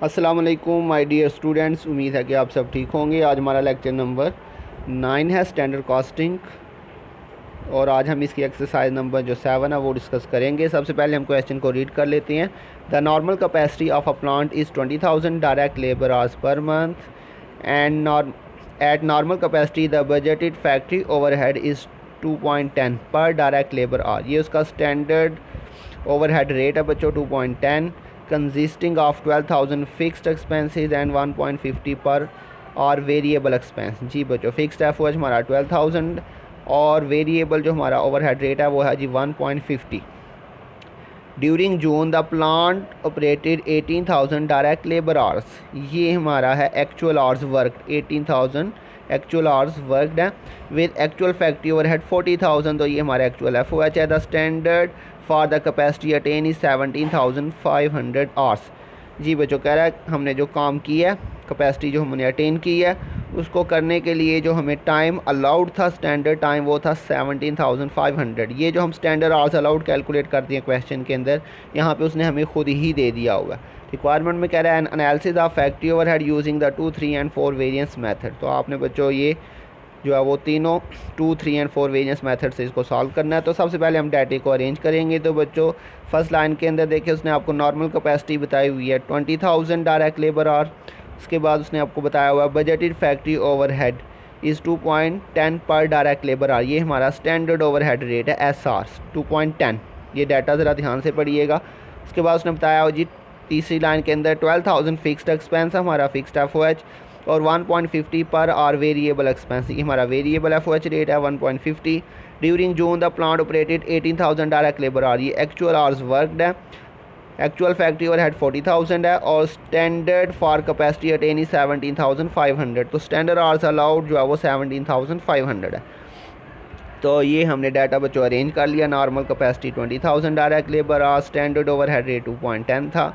अस्सलाम वालेकुम my dear students, उम्मीद है कि आप सब ठीक होंगे। आज हमारा लेक्चर नंबर 9 है स्टैंडर्ड कॉस्टिंग, और आज हम इसकी एक्सरसाइज नंबर जो 7 है वो डिस्कस करेंगे। सबसे पहले हम क्वेश्चन को रीड कर लेते हैं। The normal capacity of a plant is 20,000 direct labour hours per month and eight normal capacity the budgeted factory overhead is 2.10 पर डायरेक्ट लेबर आवर। ये उसका स्टैंडर्ड ओवरहेड रेट है बच्चों, 2.10, consisting of 12,000 fixed expenses and 1.50 पर और variable expense. जी बच्चों, fixed F हमारा 12,000 और वेरिएबल जो हमारा ओवरहेड रेट है वो है जी 1.50। During June the plant operated 18,000 direct labour hours. ये हमारा है actual hours work, 18,000 actual hours worked है विद एक्चुअल फैक्ट्री ओवरहेड 40,000, तो ये हमारा एक्चुअल एफ ओ एच है। The standard for the capacity attain is 17,500 hours. जी बच्चों, कह रहा है हमने जो काम किया है, कैपेसिटी जो हमने अटेन की है, उसको करने के लिए जो हमें टाइम अलाउड था, स्टैंडर्ड टाइम, वो था 17,500। ये जो हम स्टैंडर्ड आवर्स अलाउड कैलकुलेट करते हैं क्वेश्चन के अंदर, यहाँ पे उसने हमें खुद ही दे दिया हुआ है। रिक्वायरमेंट में कह रहा है analysis of factory overhead using the 2, 3 and 4 variance method. तो आपने बच्चों ये जो है वो तीनों 2, 3 एंड 4 वेरिएंस मेथड से इसको सॉल्व करना है। तो सबसे पहले हम डाटे को अरेंज करेंगे। तो बच्चों फर्स्ट लाइन के अंदर देखिए उसने आपको नॉर्मल कैपेसिटी बताई हुई है 20,000 डायरेक्ट लेबर आवर। उसके बाद उसने आपको बताया हुआ है बजटेड फैक्ट्री ओवरहेड इज़ 2.10 पर डायरेक्ट लेबर आवर। ये हमारा स्टैंडर्ड ओवरहेड रेट है एस आर 2.10। ये डाटा ज़रा ध्यान से पढ़िएगा। उसके बाद उसने बताया हो जी तीसरी लाइन के अंदर 12,000 फिक्स्ड एक्सपेंस हमारा फिक्स्ड एफ ओ एच और 1.50 पर आर वेरिएबल एक्सपेंस। ये हमारा variable F O H rate है 1.50। During June the plant operated 18,000 direct labour hour. ये एक्चुअल आवर्स वर्कड है। एक्चुअल फैक्ट्री ओवरहेड 40,000 है और स्टैंडर्ड फॉर कैपेसिटी अटेन 17,500। तो standard hours allowed जो है वो 17,500 है। तो ये हमने डाटा बच्चों अरेंज कर लिया। Normal capacity 20,000 direct labour our, standard overhead rate 2.10 था,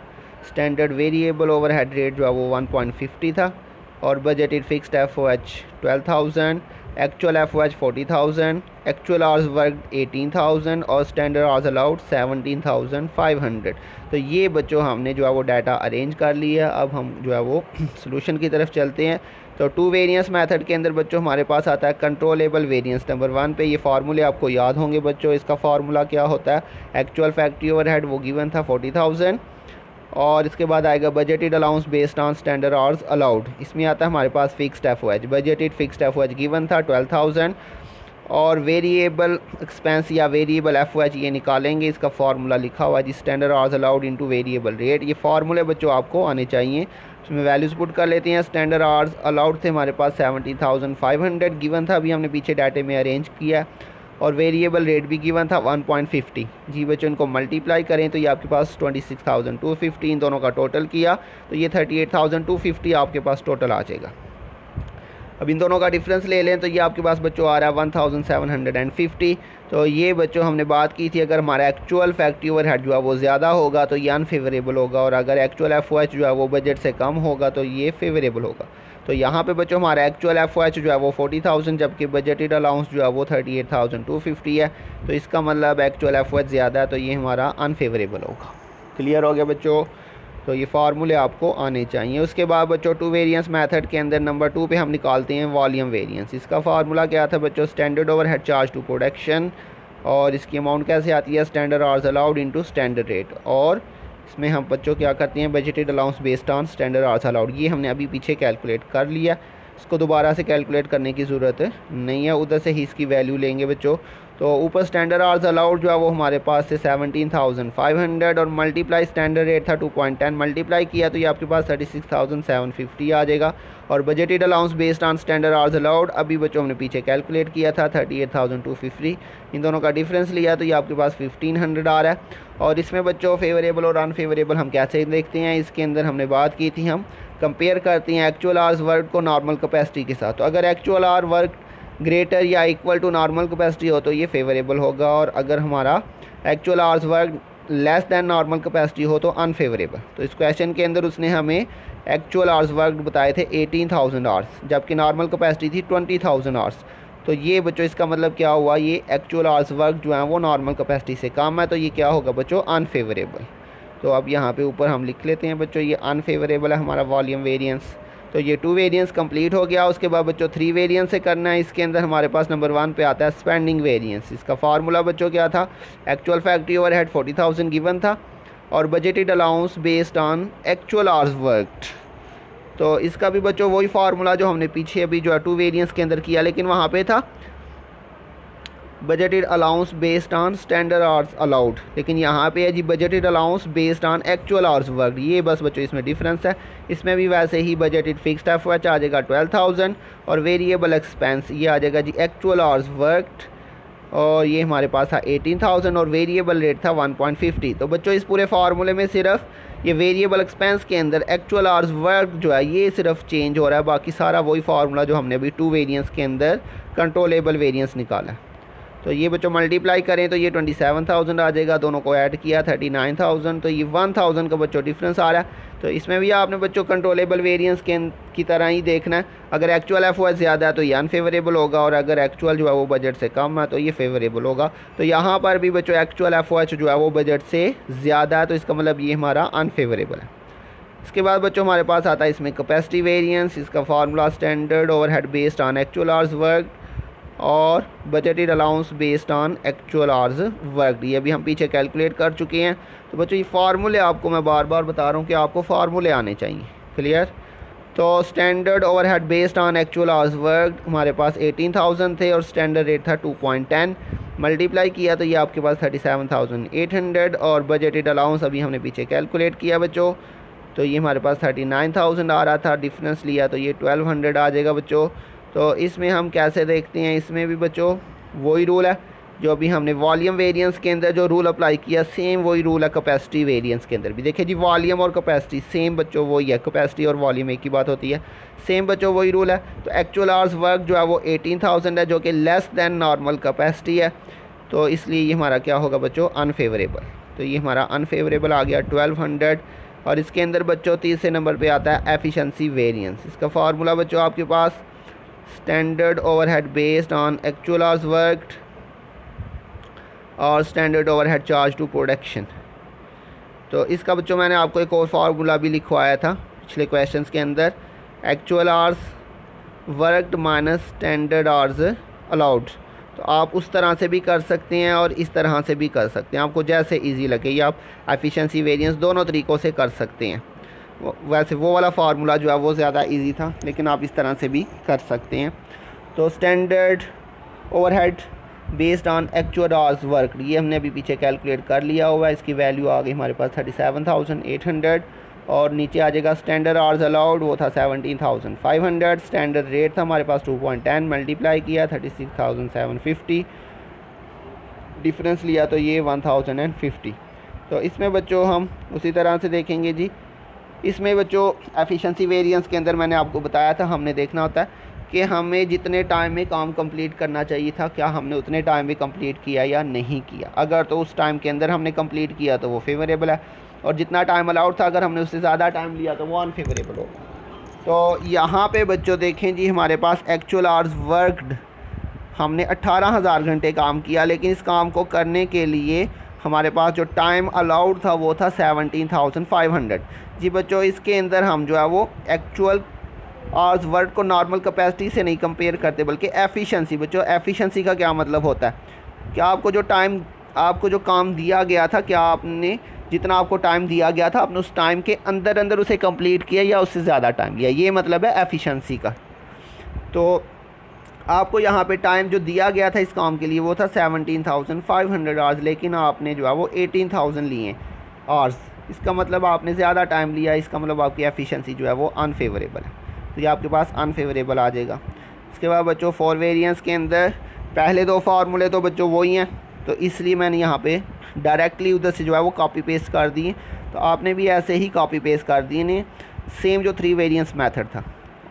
स्टैंडर्ड वेरिएबल ओवरहेड रेट जो है वो 1.50 था, और budgeted fixed F O H 12,000, actual F O H 40,000, actual hours work 18,000 और स्टैंडर्ड आवर्स अलाउड 17,500। तो ये बच्चों हमने जो है वो डाटा अरेंज कर लिया। अब हम जो है वो सोल्यूशन की तरफ चलते हैं। तो 2 वेरिएंस मेथड के अंदर बच्चों हमारे पास आता है कंट्रोलेबल वेरिएंस नंबर 1 पे। ये फार्मूले आपको याद होंगे बच्चों। इसका फार्मूला क्या होता है? एक्चुअल फैक्ट्री ओवरहेड वो गिवन था 40,000, और इसके बाद आएगा budgeted allowance based on standard hours allowed. इसमें आता है हमारे पास fixed F O H. Budgeted fixed F O H given था 12,000, और वेरिएबल एक्सपेंस या वेरिएबल एफ ओ एच ये निकालेंगे। इसका फार्मूला लिखा हुआ है जी standard hours allowed into variable rate. ये फार्मूले बच्चों आपको आने चाहिए। उसमें वैल्यूज़ पुट कर लेते हैं। स्टैंडर्ड आवर्स अलाउड थे हमारे पास 17,500 गिवन था, अभी हमने पीछे डाटे में अरेंज किया, और वेरिएबल रेट भी गिवन था 1.50। जी बच्चों, इनको मल्टीप्लाई करें तो ये आपके पास 26,250, इन दोनों का टोटल किया तो ये 38,250 आपके पास टोटल आ जाएगा। अब इन दोनों का डिफरेंस ले लें तो ये आपके पास बच्चों आ रहा है 1,750। तो ये बच्चों हमने बात की थी, अगर हमारा एक्चुअल फैक्ट्री ओवरहेड जो है वो ज़्यादा होगा तो ये अनफेवरेबल होगा, और अगर एक्चुअल एफ ओ एच जो है वो बजट से कम होगा तो ये फेवरेबल होगा। तो यहाँ पे बच्चों हमारा एक्चुअल एफ ओ एच जो है वो 40,000, जबकि बजटेड अलाउंस जो है वो 38,250 है। तो इसका मतलब एक्चुअल एफ ओ एच ज़्यादा है, तो ये हमारा अनफेवरेबल होगा। क्लियर हो गया बच्चों? तो ये फार्मूले आपको आने चाहिए। उसके बाद बच्चों 2 वेरिएंस मेथड के अंदर नंबर 2 पे हम निकालते हैं वॉल्यूम वेरिएंस। इसका फार्मूला क्या था बच्चों? Standard overhead charge to production, और इसकी अमाउंट कैसे आती है? Standard hours allowed into standard rate, और इसमें हम बच्चों क्या करते हैं? Budgeted allowance based on standard hours allowed. ये हमने अभी पीछे कैलकुलेट कर लिया, इसको दोबारा से कैलकुलेट करने की ज़रूरत नहीं है, उधर से ही इसकी वैल्यू लेंगे बच्चों। तो ऊपर स्टैंडर्ड आवर्स अलाउड जो है वो हमारे पास से 17,500, और मल्टीप्लाई स्टैंडर्ड रेट था 2.10, मल्टीप्लाई किया तो ये आपके पास 36,750 आ जाएगा। और budgeted allowance based on standard hours allowed अभी बच्चों हमने पीछे कैलकुलेट किया था 38,250। इन दोनों का डिफरेंस लिया तो ये आपके पास 1,500 आ रहा है। और इसमें बच्चों फेवरेबल और अनफेवरेबल हम कैसे देखते हैं? इसके अंदर हमने बात की थी, हम कंपेयर करते हैं एक्चुअल आवर्स वर्क को नॉर्मल कैपेसिटी के साथ। तो अगर एक्चुअल आवर वर्क ग्रेटर या इक्वल टू नॉर्मल कैपेसिटी हो तो ये फेवरेबल होगा, और अगर हमारा actual hours work less than normal capacity हो तो अनफेवरेबल। तो इस क्वेश्चन के अंदर उसने हमें एक्चुअल आवर्स वर्क बताए थे 18,000 आवर्स, जबकि नॉर्मल कैपेसिटी थी 20,000 आवर्स। तो ये बच्चों इसका मतलब क्या हुआ? ये एक्चुअल आवर्स वर्क जो है वो नॉर्मल कैपेसिटी से कम है, तो ये क्या होगा बच्चों? अनफेवरेबल। तो अब यहाँ पे ऊपर हम लिख लेते हैं बच्चों, ये अनफेवरेबल है हमारा वॉल्यूम वेरिएंस। तो ये 2 वेरिएंस कंप्लीट हो गया। उसके बाद बच्चों 3 वेरिएंस से करना है। इसके अंदर हमारे पास नंबर 1 पे आता है स्पेंडिंग वेरिएंस। इसका फार्मूला बच्चों क्या था, एक्चुअल फैक्ट्री ओवरहेड 40,000 गिवन था और budgeted allowance based on actual hours worked. तो इसका भी बच्चों वही फार्मूला जो हमने पीछे अभी जो है 2 वेरिएंस के अंदर किया, लेकिन वहाँ पे था budgeted allowance based on standard hours allowed, लेकिन यहाँ पे है जी budgeted allowance based on actual hours worked. ये बस बच्चों इसमें डिफरेंस है। इसमें भी वैसे ही बजटेड फिक्स्ड एफओएच आ जाएगा 12,000 और वेरिएबल एक्सपेंस ये आ जाएगा जी एक्चुअल आवर्स वर्कड, और ये हमारे पास था 18,000 और वेरिएबल रेट था 1.50। तो बच्चों इस पूरे फार्मूले में सिर्फ ये वेरिएबल एक्सपेंस के अंदर एक्चुअल आवर्स वर्क जो है ये सिर्फ चेंज हो रहा है, बाकी सारा वही फार्मूला जो हमने अभी 2 वेरिएंस के अंदर कंट्रोलेबल वेरिएंस निकाला है। तो ये बच्चों मल्टीप्लाई करें तो ये 27,000 आ जाएगा, दोनों को ऐड किया 39,000, तो ये 1,000 का बच्चों डिफरेंस आ रहा है। तो इसमें भी आपने बच्चों कंट्रोलेबल वेरिएंस की तरह ही देखना है। अगर एक्चुअल एफओएच ज़्यादा है तो ये अनफेवरेबल होगा, और अगर एक्चुअल जो है वो बजट से कम है तो ये फेवरेबल होगा। तो यहाँ पर भी बच्चों एक्चुअल एफओएच जो है वो बजट से ज़्यादा है, तो इसका मतलब ये हमारा अनफेवरेबल है। इसके बाद बच्चों हमारे पास आता है इसमें कैपेसिटी वेरिएंस। इसका formula standard overhead based on actual hours work और budgeted allowance based on actual hours worked, ये भी हम पीछे कैलकुलेट कर चुके हैं। तो बच्चों ये फार्मूले आपको मैं बार बार बता रहा हूँ कि आपको फार्मूले आने चाहिए, क्लियर। तो standard overhead based on actual hours worked हमारे पास 18,000 थे और स्टैंडर्ड रेट था 2.10, मल्टीप्लाई किया तो ये आपके पास 37,800 और बजटेड अलाउंस अभी हमने पीछे कैलकुलेट किया बच्चों, तो ये हमारे पास 39,000 आ रहा था, डिफरेंस लिया तो ये 1200 आ जाएगा बच्चों। तो इसमें हम कैसे देखते हैं, इसमें भी बच्चों वही रूल है जो अभी हमने वॉल्यूम वेरिएंस के अंदर जो रूल अप्लाई किया, सेम वही रूल है कैपेसिटी वेरिएंस के अंदर भी। देखिए जी वॉल्यूम और कैपेसिटी सेम बच्चों वही है, कैपेसिटी और वॉल्यूम एक ही बात होती है, सेम बच्चों वही रूल है। तो एक्चुअल आवर्स वर्क जो है वो 18,000 है, जो कि लेस दैन नॉर्मल कैपेसिटी है, तो इसलिए ये हमारा क्या होगा बच्चों अनफेवरेबल। तो ये हमारा अनफेवरेबल आ गया 1200। और इसके अंदर बच्चों तीसरे नंबर पर आता है एफिशिएंसी वेरिएंस। इसका फार्मूला बच्चों आपके पास standard overhead based on actual hours worked और standard overhead charge to production. तो इसका बच्चों मैंने आपको एक और फार्मूला भी लिखवाया था पिछले क्वेश्चंस के अंदर, actual hours worked minus standard hours allowed. तो आप उस तरह से भी कर सकते हैं और इस तरह से भी कर सकते हैं, आपको जैसे इजी लगे, या आप एफिशिएंसी वेरिएंस दोनों तरीक़ों से कर सकते हैं। वैसे वो वाला फार्मूला जो है वो ज़्यादा इजी था, लेकिन आप इस तरह से भी कर सकते हैं। तो standard overhead based on actual hours work ये हमने अभी पीछे कैलकुलेट कर लिया हुआ है, इसकी वैल्यू आ गई हमारे पास 37,800 और नीचे आ जाएगा स्टैंडर्ड आवर्स अलाउड, वो था 17,500, स्टैंडर्ड रेट था हमारे पास 2.10, मल्टीप्लाई किया 36,750, डिफरेंस लिया तो ये 1,050। तो इसमें बच्चों हम उसी तरह से देखेंगे जी। इसमें बच्चों एफिशिएंसी वेरिएंस के अंदर मैंने आपको बताया था, हमने देखना होता है कि हमें जितने टाइम में काम कंप्लीट करना चाहिए था क्या हमने उतने टाइम में कंप्लीट किया या नहीं किया। अगर तो उस टाइम के अंदर हमने कंप्लीट किया तो वो फेवरेबल है, और जितना टाइम अलाउड था अगर हमने उससे ज़्यादा टाइम लिया तो वो अनफेवरेबल होगा। तो यहाँ पे बच्चों देखें जी हमारे पास एक्चुअल आवर्स वर्कड हमने 18,000 घंटे काम किया, लेकिन इस काम को करने के लिए हमारे पास जो टाइम अलाउड था वो था 17,500। जी बच्चों इसके अंदर हम जो है वो एक्चुअल आवर्स वर्क को नॉर्मल कैपेसिटी से नहीं कंपेयर करते, बल्कि एफिशिएंसी। बच्चों एफिशिएंसी का क्या मतलब होता है, क्या आपको जो काम दिया गया था, क्या आपने जितना आपको टाइम दिया गया था आपने उस टाइम के अंदर अंदर उसे कंप्लीट किया या उससे ज़्यादा टाइम लिया, ये मतलब है एफिशिएंसी का। तो आपको यहाँ पे टाइम जो दिया गया था इस काम के लिए वो था 17,500 आवर्स, लेकिन आपने जो है वो 18,000 लिए आवर्स, इसका मतलब आपने ज़्यादा टाइम लिया, इसका मतलब आपकी एफिशिएंसी जो है वो अनफेवरेबल है, तो ये आपके पास अनफेवरेबल आ जाएगा। इसके बाद बच्चों फॉर वेरिएंस के अंदर पहले दो फार्मूले तो बच्चों वही हैं, तो इसलिए मैंने यहाँ पे डायरेक्टली उधर से जो है वो कॉपी पेस्ट कर दिए, तो आपने भी ऐसे ही कॉपी पेस्ट कर दिए ने, सेम जो 3 वेरिएंस मेथड था।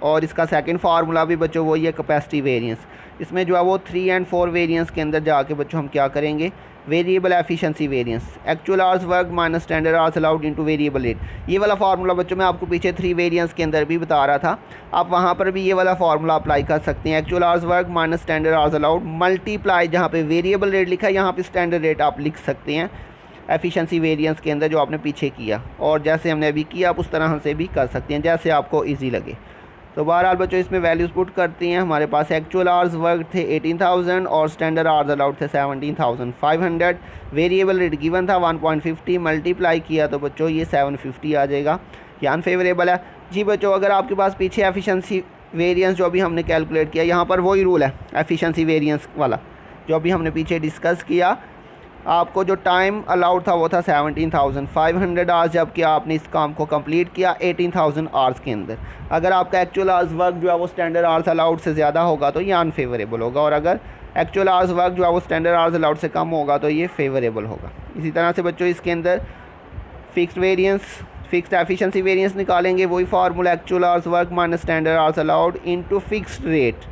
और इसका सेकंड फार्मूला भी बच्चों वही है कैपेसिटी वेरिएंस। इसमें जो है वो 3 और 4 वेरिएंस के अंदर जाके बच्चों हम क्या करेंगे, variable efficiency variance, actual hours work minus standard hours allowed into variable rate. ये वाला फार्मूला बच्चों मैं आपको पीछे 3 वेरिएंस के अंदर भी बता रहा था, आप वहाँ पर भी ये वाला फार्मूला अप्लाई कर सकते हैं। Actual hours work minus standard hours allowed multiply, जहाँ पे वेरिएबल रेट लिखा है यहाँ पे स्टैंडर्ड रेट आप लिख सकते हैं। एफिशिएंसी वेरिएंस के अंदर जो आपने पीछे किया, और जैसे हमने अभी किया आप उस तरह से भी कर सकते हैं जैसे आपको ईजी लगे। तो बहरहाल बच्चों इसमें वैल्यूज़ पुट करती हैं। हमारे पास एक्चुअल आवर्स वर्क थे 18,000 और स्टैंडर्ड आवर्स अलाउड थे 17,500। वेरिएबल रेट गिवन था 1.50, मल्टीप्लाई किया तो बच्चों ये 750 आ जाएगा। ये अनफेवरेबल है जी बच्चों। अगर आपके पास पीछे एफिशिएंसी वेरिएंस जो अभी हमने कैलकुलेट किया, यहाँ पर वही रूल है एफिशिएंसी वेरिएंस वाला जो अभी हमने पीछे डिस्कस किया। आपको जो टाइम अलाउड था वो था 17,500 आवर्स, जबकि आपने इस काम को कंप्लीट किया 18,000 आवर्स के अंदर। अगर आपका एक्चुअल आवर्स वर्क जो है वो स्टैंडर्ड आवर्स अलाउड से ज़्यादा होगा तो ये अनफेवरेबल होगा, और अगर एक्चुअल आवर्स वर्क जो है वो स्टैंडर्ड आवर्स अलाउड से कम होगा तो ये फेवरेबल होगा। इसी तरह से बच्चों इसके अंदर fixed variance, fixed efficiency variance निकालेंगे, वही formula actual hours work minus standard hours allowed into fixed rate.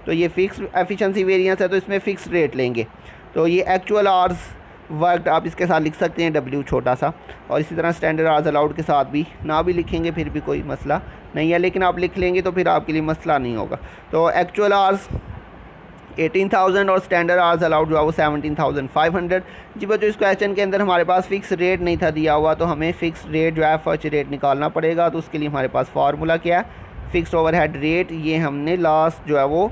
तो ये फिक्स्ड एफिशिएंसी वेरिएंस है तो इसमें फ़िक्स्ड रेट लेंगे। तो ये एक्चुअल आवर्स वर्क आप इसके साथ लिख सकते हैं W छोटा सा, और इसी तरह स्टैंडर्ड आवर्स अलाउड के साथ भी ना भी लिखेंगे फिर भी कोई मसला नहीं है, लेकिन आप लिख लेंगे तो फिर आपके लिए मसला नहीं होगा। तो एक्चुअल आवर्स 18,000 और स्टैंडर्ड आवर्स अलाउड जो है वो 17,500। जी बच्चों इस क्वेश्चन के अंदर हमारे पास फ़िक्स रेट नहीं था दिया हुआ, तो हमें फ़िक्स रेट जो है फर्स्ट रेट निकालना पड़ेगा। तो उसके लिए हमारे पास फार्मूला क्या है, फ़िक्स्ड ओवरहेड रेट। ये हमने लास्ट जो है वो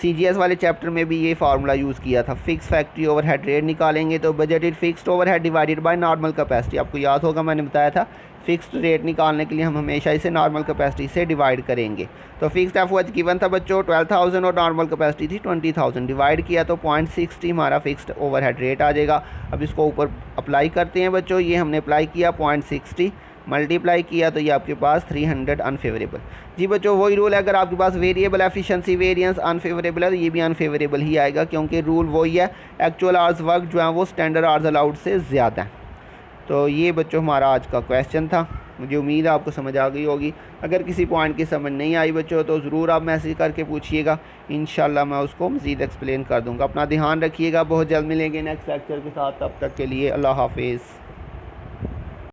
CGS वाले चैप्टर में भी ये फार्मूला यूज़ किया था। फिक्स फैक्ट्री ओवरहेड रेट निकालेंगे तो budgeted fixed overhead divided by normal capacity. आपको याद होगा मैंने बताया था फिक्स्ड रेट निकालने के लिए हम हमेशा इसे नॉर्मल कैपेसिटी से डिवाइड करेंगे। तो फिक्स्ड FOH गिवन था बच्चों 12,000 और नॉर्मल कैपेसिटी थी 20,000, डिवाइड किया तो 0.60 हमारा फिक्स्ड ओवरहेड रेट आ जाएगा। अब इसको ऊपर अप्लाई करते हैं बच्चों। ये हमने अप्लाई किया 0.60, मल्टीप्लाई किया तो ये आपके पास 300 अनफेवरेबल। जी बच्चों वही रूल है, अगर आपके पास वेरिएबल एफिशिएंसी वेरिएंस अनफेवरेबल है तो ये भी अनफेवरेबल ही आएगा, क्योंकि रूल वही है एक्चुअल आवर्स वर्क जो है वो स्टैंडर्ड आवर्स अलाउड से ज़्यादा है। तो ये बच्चों हमारा आज का क्वेश्चन था। मुझे उम्मीद है आपको समझ आ गई होगी। अगर किसी पॉइंट की समझ नहीं आई बच्चों तो ज़रूर आप मैसेज करके पूछिएगा, इंशाल्लाह मैं उसको मज़ीद एक्सप्लेन कर दूँगा। अपना ध्यान रखिएगा, बहुत जल्द मिलेंगे नेक्स्ट लेक्चर के साथ। तब तक के लिए अल्लाह हाफिज़।